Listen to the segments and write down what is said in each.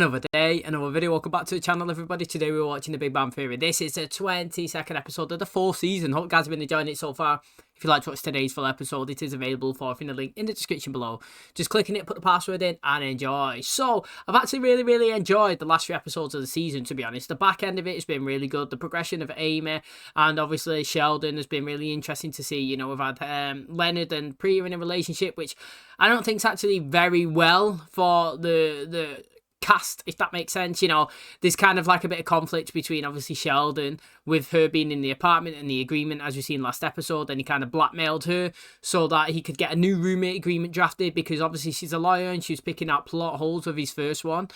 Another day, another video. Welcome back to the channel, everybody. Today we're watching The Big Bang Theory. This is the 22nd episode of the 4th season. Hope you guys have been enjoying it so far. If you'd like to watch today's full episode, it is available for the link in the description below. Just click on it, put the password in, and enjoy. So, I've actually really enjoyed the last few episodes of the season, to be honest. The back end of it has been really good. The progression of Amy and obviously Sheldon has been really interesting to see. You know, we've had Leonard and Priya in a relationship, which I don't think is actually very well for the cast, if that makes sense. You know, there's kind of like a bit of conflict between obviously Sheldon with her being in the apartment and the agreement, as we seen last episode, and he kind of blackmailed her so that he could get a new roommate agreement drafted, because obviously she's a lawyer and she was picking out plot holes of his first one,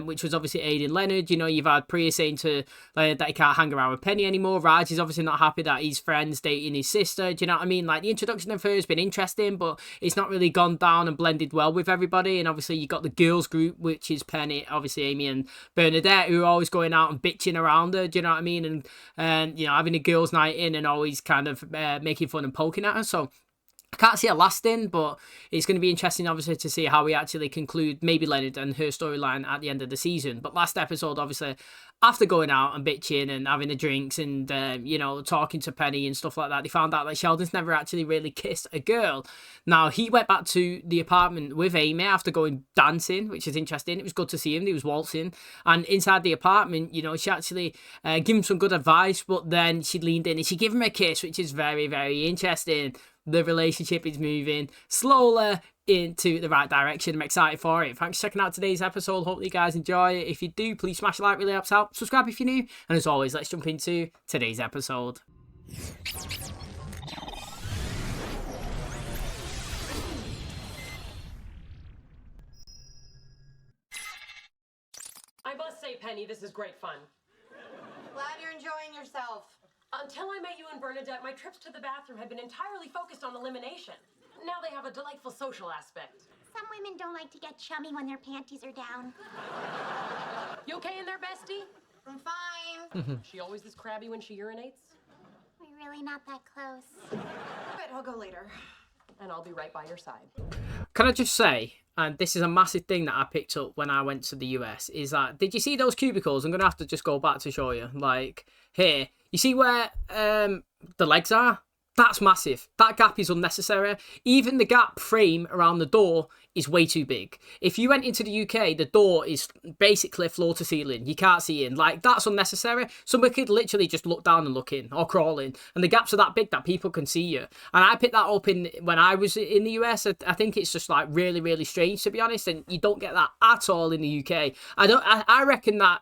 which was obviously aiding Leonard. You know, you've had Priya saying to Leonard that he can't hang around with Penny anymore. Raj is obviously not happy that his friend's dating his sister. Do you know what I mean? Like, the introduction of her has been interesting, but it's not really gone down and blended well with everybody. And obviously you got the girls group, which is Penny, obviously Amy and Bernadette, who are always going out and bitching around her. Do you know what I mean? And you know, having a girls' night in and always kind of making fun and poking at her. So I can't see it lasting, but it's going to be interesting, obviously, to see how we actually conclude maybe Leonard and her storyline at the end of the season. But last episode, obviously, after going out and bitching and having the drinks and, you know, talking to Penny and stuff like that, they found out that Sheldon's never actually really kissed a girl. Now, he went back to the apartment with Amy after going dancing, which is interesting. It was good to see him. He was waltzing. And inside the apartment, you know, she actually gave him some good advice, but then she leaned in and she gave him a kiss, which is very interesting. The relationship is moving slowly into the right direction. I'm excited for it. Thanks for checking out today's episode. Hope you guys enjoy it. If you do, please smash a like, really helps out. Subscribe if you're new. And as always, let's jump into today's episode. I must say, Penny, this is great fun. Glad you're enjoying yourself. Until I met you and Bernadette, my trips to the bathroom had been entirely focused on elimination. Now they have a delightful social aspect. Some women don't like to get chummy when their panties are down. You okay in there, bestie? I'm fine. She always this crabby when she urinates? We're really not that close. But I'll go later. And I'll be right by your side. Can I just say, and this is a massive thing that I picked up when I went to the US, is that, did you see those cubicles? I'm going to have to just go back to show you. Like, here. You see where the legs are? That's massive. That gap is unnecessary. Even the gap frame around the door is way too big. If you went into the UK, the door is basically floor to ceiling. You can't see in. Like, that's unnecessary. Somebody could literally just look down and look in, or crawl in. And the gaps are that big that people can see you. And I picked that up when I was in the US. I think it's just like really strange, to be honest. And you don't get that at all in the UK. I reckon that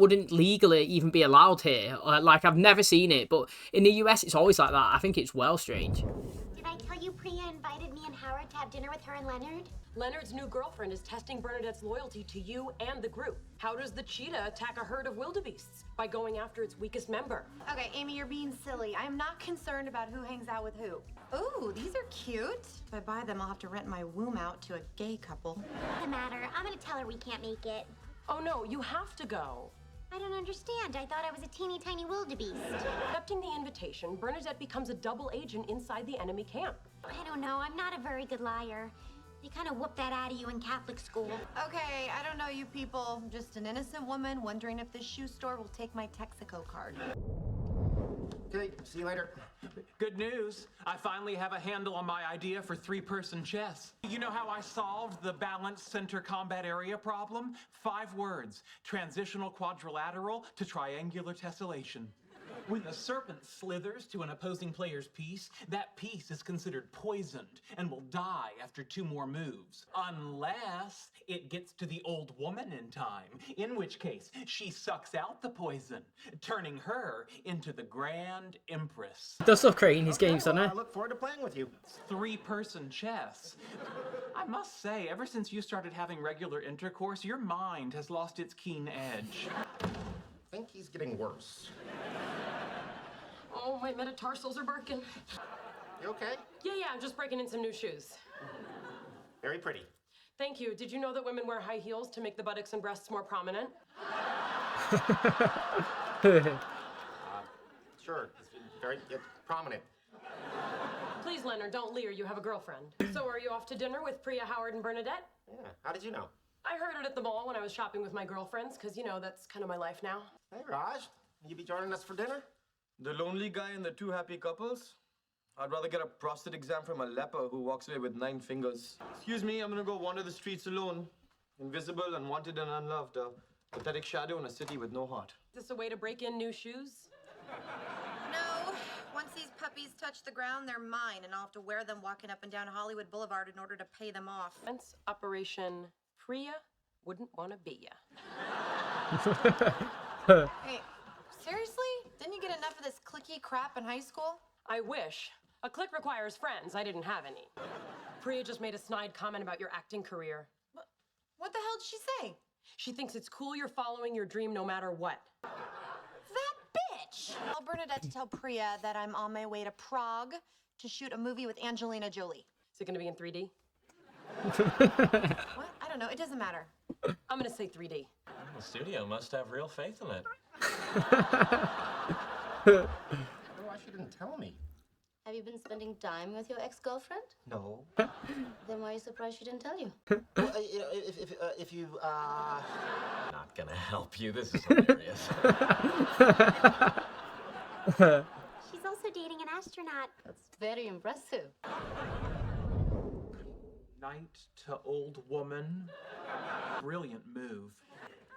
wouldn't legally even be allowed here. Like, I've never seen it, but in the US it's always like that. I think it's well strange. Did I tell you Priya invited me and Howard to have dinner with her and Leonard? Leonard's new girlfriend is testing Bernadette's loyalty to you and the group. How does the cheetah attack a herd of wildebeests? By going after its weakest member. Okay, Amy, you're being silly. I'm not concerned about who hangs out with who. Ooh, these are cute. If I buy them, I'll have to rent my womb out to a gay couple. Doesn't matter. I'm gonna tell her we can't make it. Oh no, you have to go. I don't understand. I thought I was a teeny tiny wildebeest. Accepting the invitation, Bernadette becomes a double agent inside the enemy camp. I don't know. I'm not a very good liar. They kind of whooped that out of you in Catholic school. Okay, I don't know you people. I'm just an innocent woman wondering if this shoe store will take my Texaco card. Okay, see you later. Good news. I finally have a handle on my idea for three-person chess. You know how I solved the balanced center combat area problem? 5 words. Transitional quadrilateral to triangular tessellation. When the serpent slithers to an opposing player's piece, that piece is considered poisoned and will die after 2 more moves. Unless it gets to the old woman in time, in which case she sucks out the poison, turning her into the Grand Empress. He does look great in his games, doesn't I he? look forward to playing with you. 3-person chess. I must say, ever since you started having regular intercourse, your mind has lost its keen edge. I think he's getting worse. Oh, my metatarsals are barking. You okay? Yeah, I'm just breaking in some new shoes. Very pretty. Thank you. Did you know that women wear high heels to make the buttocks and breasts more prominent? Sure. It's very prominent. Please, Leonard, don't leer. You have a girlfriend. So are you off to dinner with Priya, Howard, and Bernadette? Yeah. How did you know? I heard it at the mall when I was shopping with my girlfriends, because, you know, that's kind of my life now. Hey, Raj, you be joining us for dinner? The lonely guy and the two happy couples? I'd rather get a prostate exam from a leper who walks away with 9 fingers. Excuse me, I'm gonna go wander the streets alone. Invisible, unwanted, and unloved. A pathetic shadow in a city with no heart. Is this a way to break in new shoes? No. Once these puppies touch the ground, they're mine, and I'll have to wear them walking up and down Hollywood Boulevard in order to pay them off. Hence Operation Priya wouldn't want to be ya. Hey, seriously? Didn't you get enough of this cliquey crap in high school? I wish. A clique requires friends. I didn't have any. Priya just made a snide comment about your acting career. What the hell did she say? She thinks it's cool you're following your dream no matter what. That bitch! Tell Bernadette to tell Priya that I'm on my way to Prague to shoot a movie with Angelina Jolie. Is it going to be in 3D? What? I don't know. It doesn't matter. I'm going to say 3D. The studio must have real faith in it. Oh, why she didn't tell me? Have you been spending time with your ex-girlfriend? No. Then why are you surprised she didn't tell you? Well, if you, Not gonna help you. This is hilarious. She's also dating an astronaut. That's very impressive. Knight to old woman. Brilliant move.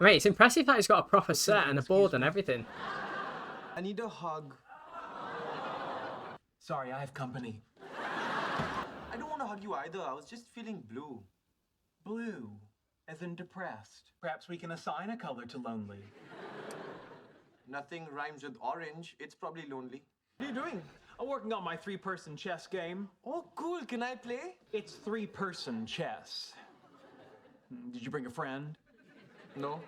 Mate, it's impressive that he's got a proper set and a board and everything. I need a hug. Sorry, I have company. I don't want to hug you either. I was just feeling blue. Blue, as in depressed. Perhaps we can assign a color to lonely. Nothing rhymes with orange. It's probably lonely. What are you doing? I'm working on my 3-person chess game. Oh, cool. Can I play? It's 3-person chess. Did you bring a friend? No.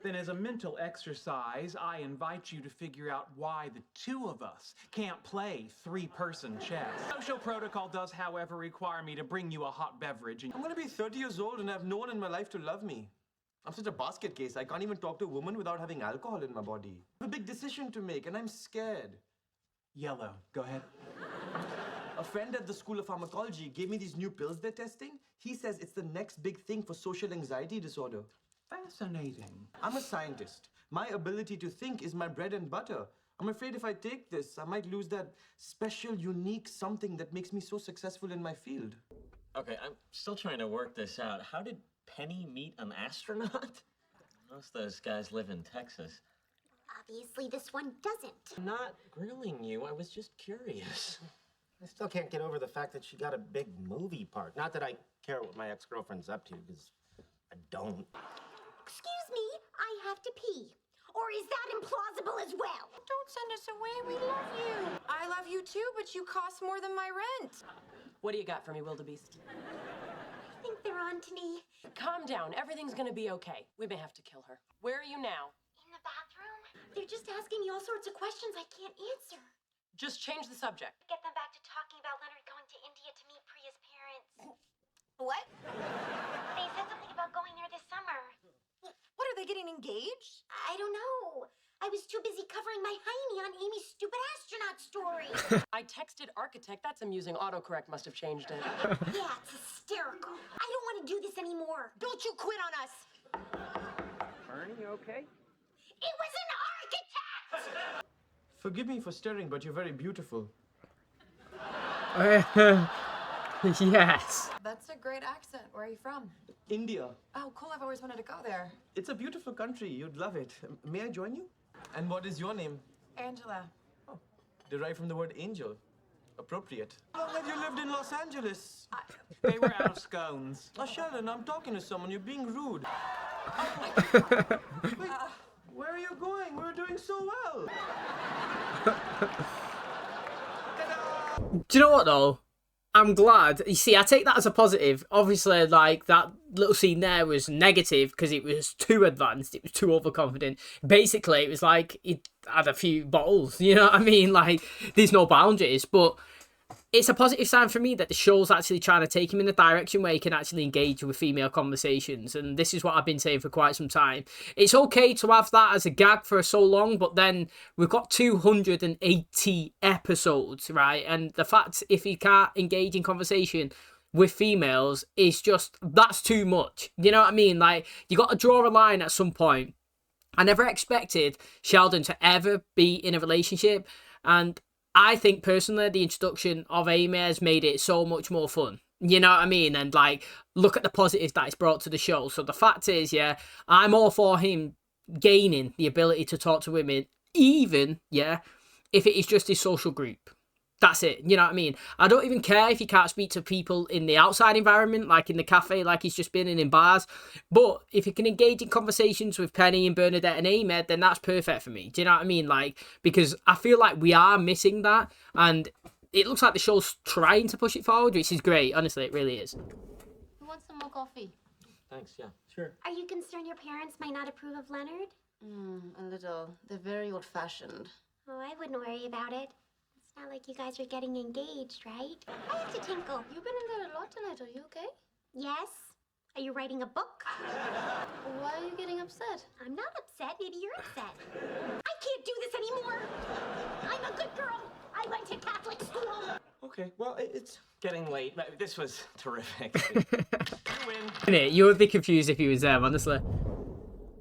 Then as a mental exercise, I invite you to figure out why the 2 of us can't play 3-person chess. Social protocol does, however, require me to bring you a hot beverage. I'm gonna be 30 years old and have no one in my life to love me. I'm such a basket case. I can't even talk to a woman without having alcohol in my body. I have a big decision to make and I'm scared. Yellow, go ahead. A friend at the School of Pharmacology gave me these new pills they're testing. He says it's the next big thing for social anxiety disorder. Fascinating. I'm a scientist. My ability to think is my bread and butter. I'm afraid if I take this, I might lose that special, unique something that makes me so successful in my field. Okay, I'm still trying to work this out. How did Penny meet an astronaut? Most of those guys live in Texas. Obviously, this one doesn't. I'm not grilling you. I was just curious. I still can't get over the fact that she got a big movie part. Not that I care what my ex-girlfriend's up to, because I don't. Excuse me, I have to pee. Or is that implausible as well? Don't send us away. We love you. I love you too, but you cost more than my rent. What do you got for me, Wildebeest? I think they're on to me. Calm down. Everything's going to be okay. We may have to kill her. Where are you now? In the bathroom? They're just asking me all sorts of questions I can't answer. Just change the subject. Get them back to talking about Leonard going to India to meet Priya's parents. What? They said something about going there this summer. What, are they getting engaged? I don't know. I was too busy covering my hiney on Amy's stupid astronaut story. I texted architect. That's amusing. Autocorrect must have changed it. Yeah, it's hysterical. I don't want to do this anymore. Don't you quit on us. Ernie, you okay? It was an architect! Forgive me for staring, but you're very beautiful. Yes. That's a great accent. Where are you from? India. Oh, cool. I've always wanted to go there. It's a beautiful country. You'd love it. May I join you? And what is your name? Angela. Oh, derived from the word angel. Appropriate. How long have you lived in Los Angeles? They were out of scones. Oh, Sheldon, I'm talking to someone. You're being rude. Wait, where are you going? We're doing so well. Do you know what though? I'm glad. You see, I take that as a positive. Obviously, like, that little scene there was negative because it was too advanced. It was too overconfident. Basically, it was like it had a few bottles. You know what I mean? Like, there's no boundaries. But it's a positive sign for me that the show's actually trying to take him in a direction where he can actually engage with female conversations. And this is what I've been saying for quite some time. It's okay to have that as a gag for so long, but then we've got 280 episodes, right? And the fact if he can't engage in conversation with females is just, that's too much. You know what I mean? Like, you got to draw a line at some point. I never expected Sheldon to ever be in a relationship, and I think personally the introduction of Amy has made it so much more fun. You know what I mean? And like, look at the positives that it's brought to the show. So the fact is, yeah, I'm all for him gaining the ability to talk to women, even, yeah, if it is just his social group. That's it. You know what I mean? I don't even care if he can't speak to people in the outside environment, like in the cafe, like he's just been in bars. But if he can engage in conversations with Penny and Bernadette and Amy, then that's perfect for me. Do you know what I mean? Like, because I feel like we are missing that. And it looks like the show's trying to push it forward, which is great. Honestly, it really is. Who wants some more coffee? Thanks, yeah, sure. Are you concerned your parents might not approve of Leonard? A little. They're very old-fashioned. Oh, I wouldn't worry about it. It's not like you guys are getting engaged, right? I have to tinkle. You've been in there a lot tonight. Are you okay? Yes? Are you writing a book? Why are you getting upset? I'm not upset. Maybe you're upset. I can't do this anymore. I'm a good girl. I went to Catholic school. Okay, well, it's getting late. But this was terrific. You win. Innit? You would be confused if he was there, honestly.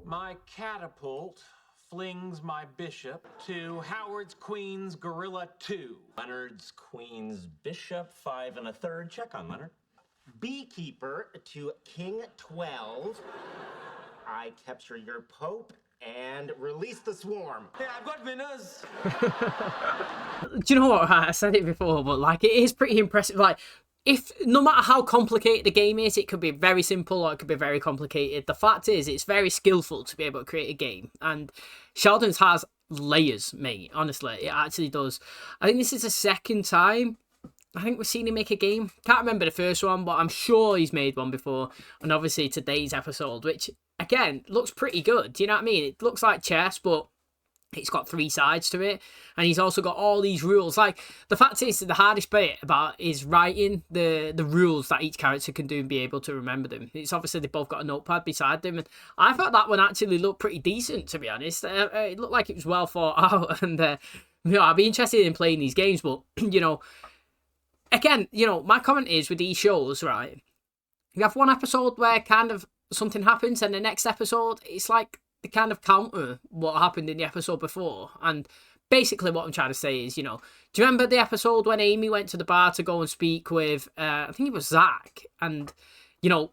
My catapult flings my bishop to Howard's Queen's Gorilla 2. Leonard's Queen's Bishop, 5 1/3. Check on Leonard. Beekeeper to King 12. I capture your Pope and release the swarm. Hey, I've got winners. Do you know what? I said it before, but like, it is pretty impressive. Like, if no matter how complicated the game is, it could be very simple or it could be very complicated. The fact is, it's very skillful to be able to create a game, and Sheldon's has layers, mate. Honestly, it actually does. I think this is the second time I think we've seen him make a game. Can't remember the first one, but I'm sure he's made one before. And obviously today's episode, which again looks pretty good. Do you know what I mean? It looks like chess, but it's got 3 sides to it, and he's also got all these rules. Like, the fact is, the hardest bit about is writing the rules that each character can do and be able to remember them. It's obviously they both got a notepad beside them, and I thought that one actually looked pretty decent, to be honest. It looked like it was well thought out, and you know, I'd be interested in playing these games. But you know, again, you know, my comment is with these shows, right? You have one episode where kind of something happens, and the next episode it's like they kind of counter what happened in the episode before. And basically what I'm trying to say is, you know, do you remember the episode when Amy went to the bar to go and speak with, I think it was Zach, and, you know,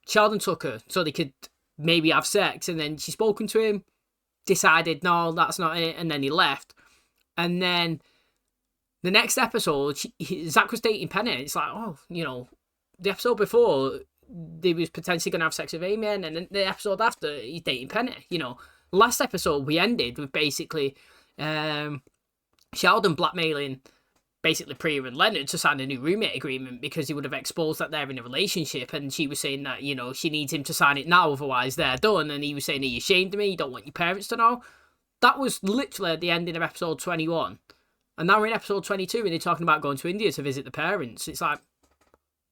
Sheldon took her so they could maybe have sex, and then she spoken to him, decided, no, that's not it, and then he left. And then the next episode, Zach was dating Penny. It's like, oh, you know, the episode before, they was potentially going to have sex with Amy, and then the episode after, he's dating Penny. You know, last episode, we ended with basically Sheldon blackmailing basically Priya and Leonard to sign a new roommate agreement because he would have exposed that they're in a relationship, and she was saying that, you know, she needs him to sign it now, otherwise they're done, and he was saying, are you ashamed of me? You don't want your parents to know? That was literally at the ending of episode 21. And now we're in episode 22 and they're talking about going to India to visit the parents. It's like,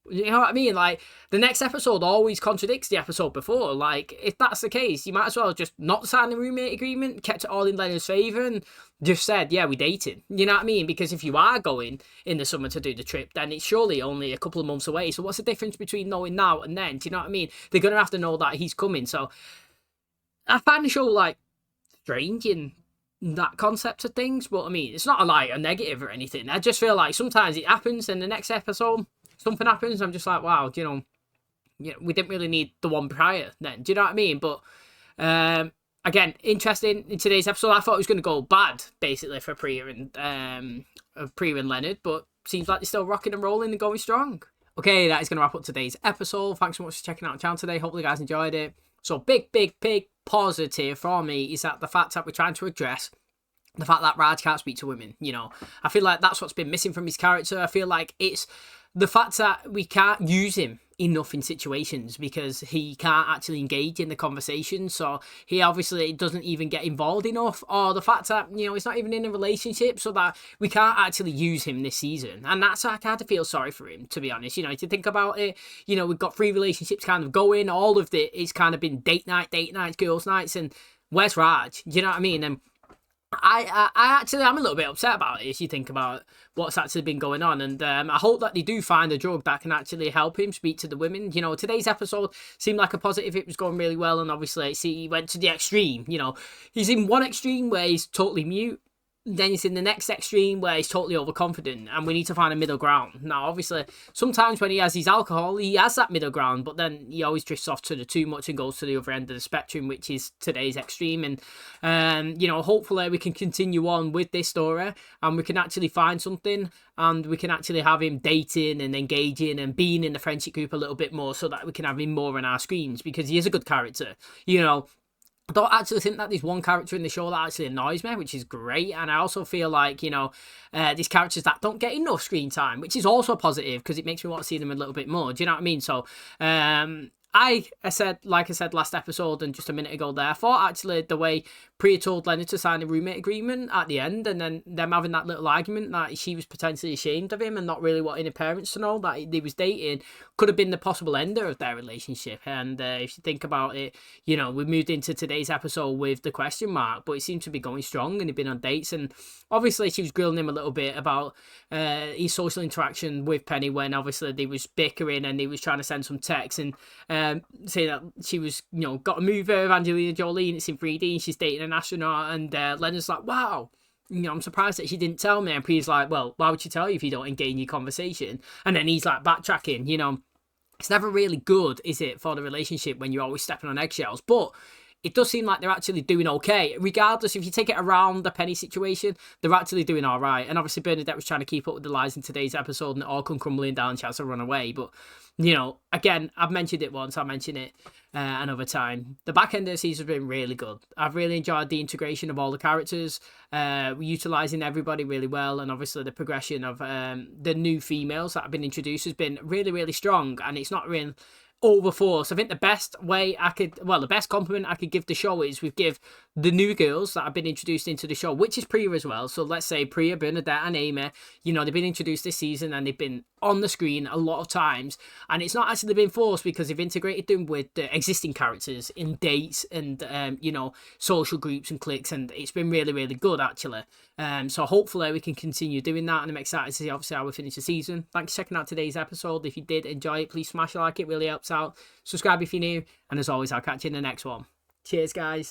you know what I mean? Like, the next episode always contradicts the episode before. Like, if that's the case, you might as well just not sign the roommate agreement, kept it all in Leonard's favour, and just said, yeah, we dated. You know what I mean? Because if you are going in the summer to do the trip, then it's surely only a couple of months away. So what's the difference between knowing now and then? Do you know what I mean? They're going to have to know that he's coming. So I find the show, like, strange in that concept of things. But, I mean, it's not a negative or anything. I just feel like sometimes it happens in the next episode. Something happens, I'm just like, wow, you know, we didn't really need the one prior then. Do you know what I mean? But, again, interesting in today's episode. I thought it was going to go bad, basically, for Priya and Leonard, but seems like they're still rocking and rolling and going strong. Okay, that is going to wrap up today's episode. Thanks so much for checking out the channel today. Hopefully you guys enjoyed it. So, big positive for me is that the fact that we're trying to address the fact that Raj can't speak to women, you know. I feel like that's what's been missing from his character. I feel like it's the fact that we can't use him enough in situations because he can't actually engage in the conversation, so he obviously doesn't even get involved enough, or the fact that, you know, he's not even in a relationship, so that we can't actually use him this season. And that's, I kind of feel sorry for him, to be honest. You know, if you think about it, you know, we've got 3 relationships kind of going, all of it, it's kind of been date nights, girls nights, and where's Raj? Do you know what I mean? And I actually am a little bit upset about it if you think about what's actually been going on, and I hope that they do find a drug that can actually help him speak to the women. You know, today's episode seemed like a positive; it was going really well, and obviously, see, he went to the extreme. You know, he's in one extreme where he's totally mute. Then he's in the next extreme where he's totally overconfident, and we need to find a middle ground. Now, obviously, sometimes when he has his alcohol, he has that middle ground, but then he always drifts off to the too much and goes to the other end of the spectrum, which is today's extreme. And, you know, hopefully we can continue on with this story and we can actually find something and we can actually have him dating and engaging and being in the friendship group a little bit more so that we can have him more on our screens because he is a good character, you know. I don't actually think that there's one character in the show that actually annoys me, which is great. And I also feel like, you know, these characters that don't get enough screen time, which is also positive because it makes me want to see them a little bit more. Do you know what I mean? So, I said, like I said last episode and just a minute ago there, I thought actually the way Priya told Leonard to sign a roommate agreement at the end and then them having that little argument that she was potentially ashamed of him and not really wanting her parents to know that they was dating could have been the possible ender of their relationship. And if you think about it, you know, we moved into today's episode with the question mark, but it seemed to be going strong and he'd been on dates. And obviously she was grilling him a little bit about his social interaction with Penny when obviously they was bickering and he was trying to send some texts and say that she was, you know, got a movie of Angelina Jolie and it's in 3D and she's dating an astronaut, and Leonard's like, wow, you know, I'm surprised that she didn't tell me. And Priya's like, well, why would she tell you if you don't engage in your conversation? And then he's like backtracking, you know. It's never really good, is it, for the relationship when you're always stepping on eggshells, but it does seem like they're actually doing okay. Regardless, if you take it around the Penny situation, they're actually doing all right. And obviously Bernadette was trying to keep up with the lies in today's episode and it all come crumbling down. She has to run away. But, you know, again, I've mentioned it once. I'll mention it another time. The back end of the season has been really good. I've really enjoyed the integration of all the characters, utilising everybody really well. And obviously the progression of the new females that have been introduced has been really, really strong. And it's not really overforce. I think the best compliment I could give the show is we give the new girls that have been introduced into the show, which is Priya as well. So let's say Priya, Bernadette and Amy, you know, they've been introduced this season and they've been on the screen a lot of times. And it's not actually been forced because they've integrated them with the existing characters in dates and, you know, social groups and cliques. And it's been really, really good, actually. So hopefully we can continue doing that. And I'm excited to see, obviously, how we finish the season. Thanks for checking out today's episode. If you did enjoy it, please smash a like. It really helps out. Subscribe if you're new. And as always, I'll catch you in the next one. Cheers, guys.